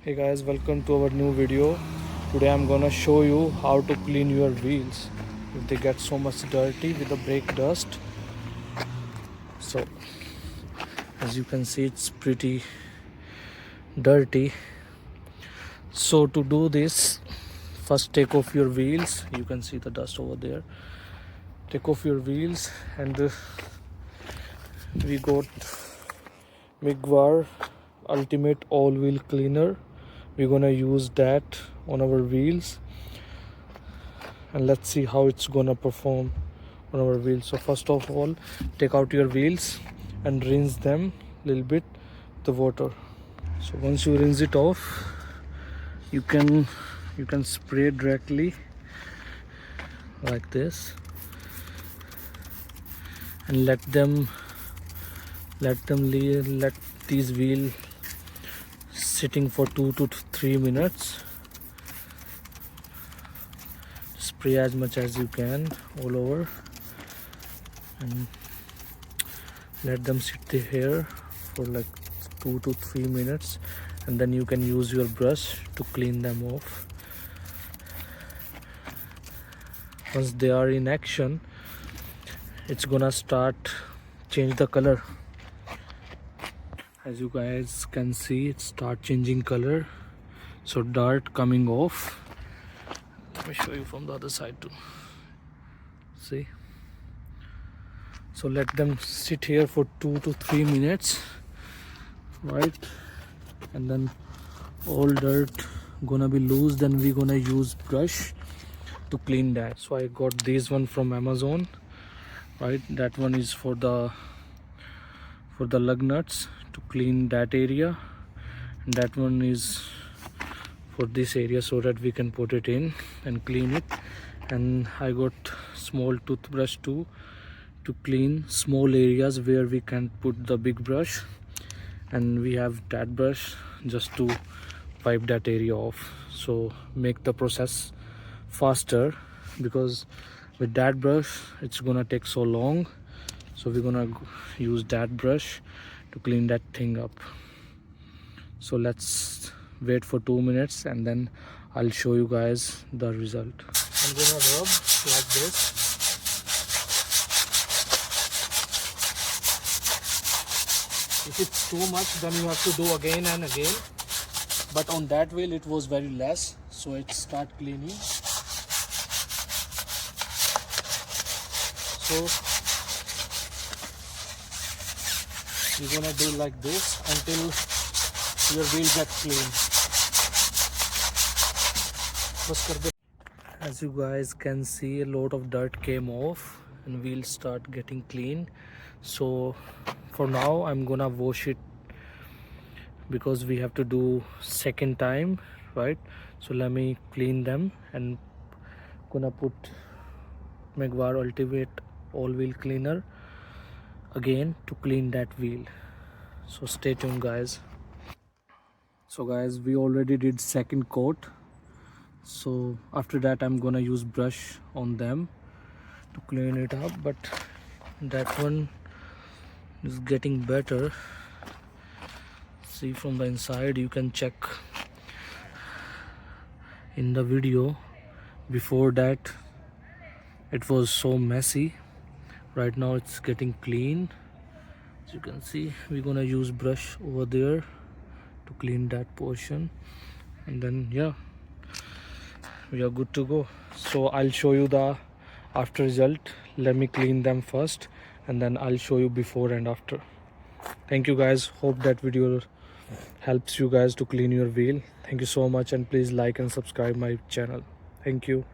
Hey guys, welcome to our new video. Today I'm gonna show you how to clean your wheels if they get so much dirty with the brake dust. So as you can see, it's pretty dirty. So to do this, first take off your wheels. You can see the dust over there. Take off your wheels and we got Meguiar Ultimate All Wheel Cleaner. We're gonna use that on our wheels and let's see how it's gonna perform on our wheels. So first of all, take out your wheels and rinse them a little bit with the water. So once you rinse it off, you can spray directly like this and let these wheels sitting for 2 to 3 minutes. Spray as much as you can all over and let them sit here for like 2 to 3 minutes, and then you can use your brush to clean them off. Once they are in action, it's gonna start change the color. As you guys can see, it start changing color, so dirt coming off. Let me show you from the other side too. See, so let them sit here for 2 to 3 minutes, right? And then all dirt gonna be loose. Then we gonna use brush to clean that. So I got this one from Amazon, right? That one is for the lug nuts to clean that area, and that one is for this area so that we can put it in and clean it. And I got small toothbrush too to clean small areas where we can't put the big brush, and we have that brush just to wipe that area off. So make the process faster, because with that brush it's gonna take so long. So we're gonna use that brush to clean that thing up. So let's wait for 2 minutes and then I'll show you guys the result. I'm gonna rub like this. If it's too much, then you have to do again and again, but on that wheel it was very less, so it start cleaning. So you're gonna do like this until your wheel gets clean. As you guys can see, a lot of dirt came off and wheels start getting clean. So for now I'm gonna wash it, because we have to do second time, right? So let me clean them and gonna put Meguiar Ultimate All Wheel Cleaner again to clean that wheel. So stay tuned guys. So guys, we already did second coat, so after that I'm gonna use brush on them to clean it up, but that one is getting better. See, from the inside you can check in the video. Before that it was so messy. Right now it's getting clean. As you can see, we're gonna use brush over there to clean that portion, and then yeah, we are good to go. So I'll show you the after result. Let me clean them first and then I'll show you before and after. Thank you guys, hope that video helps you guys to clean your wheel. Thank you so much, and please like and subscribe my channel. Thank you.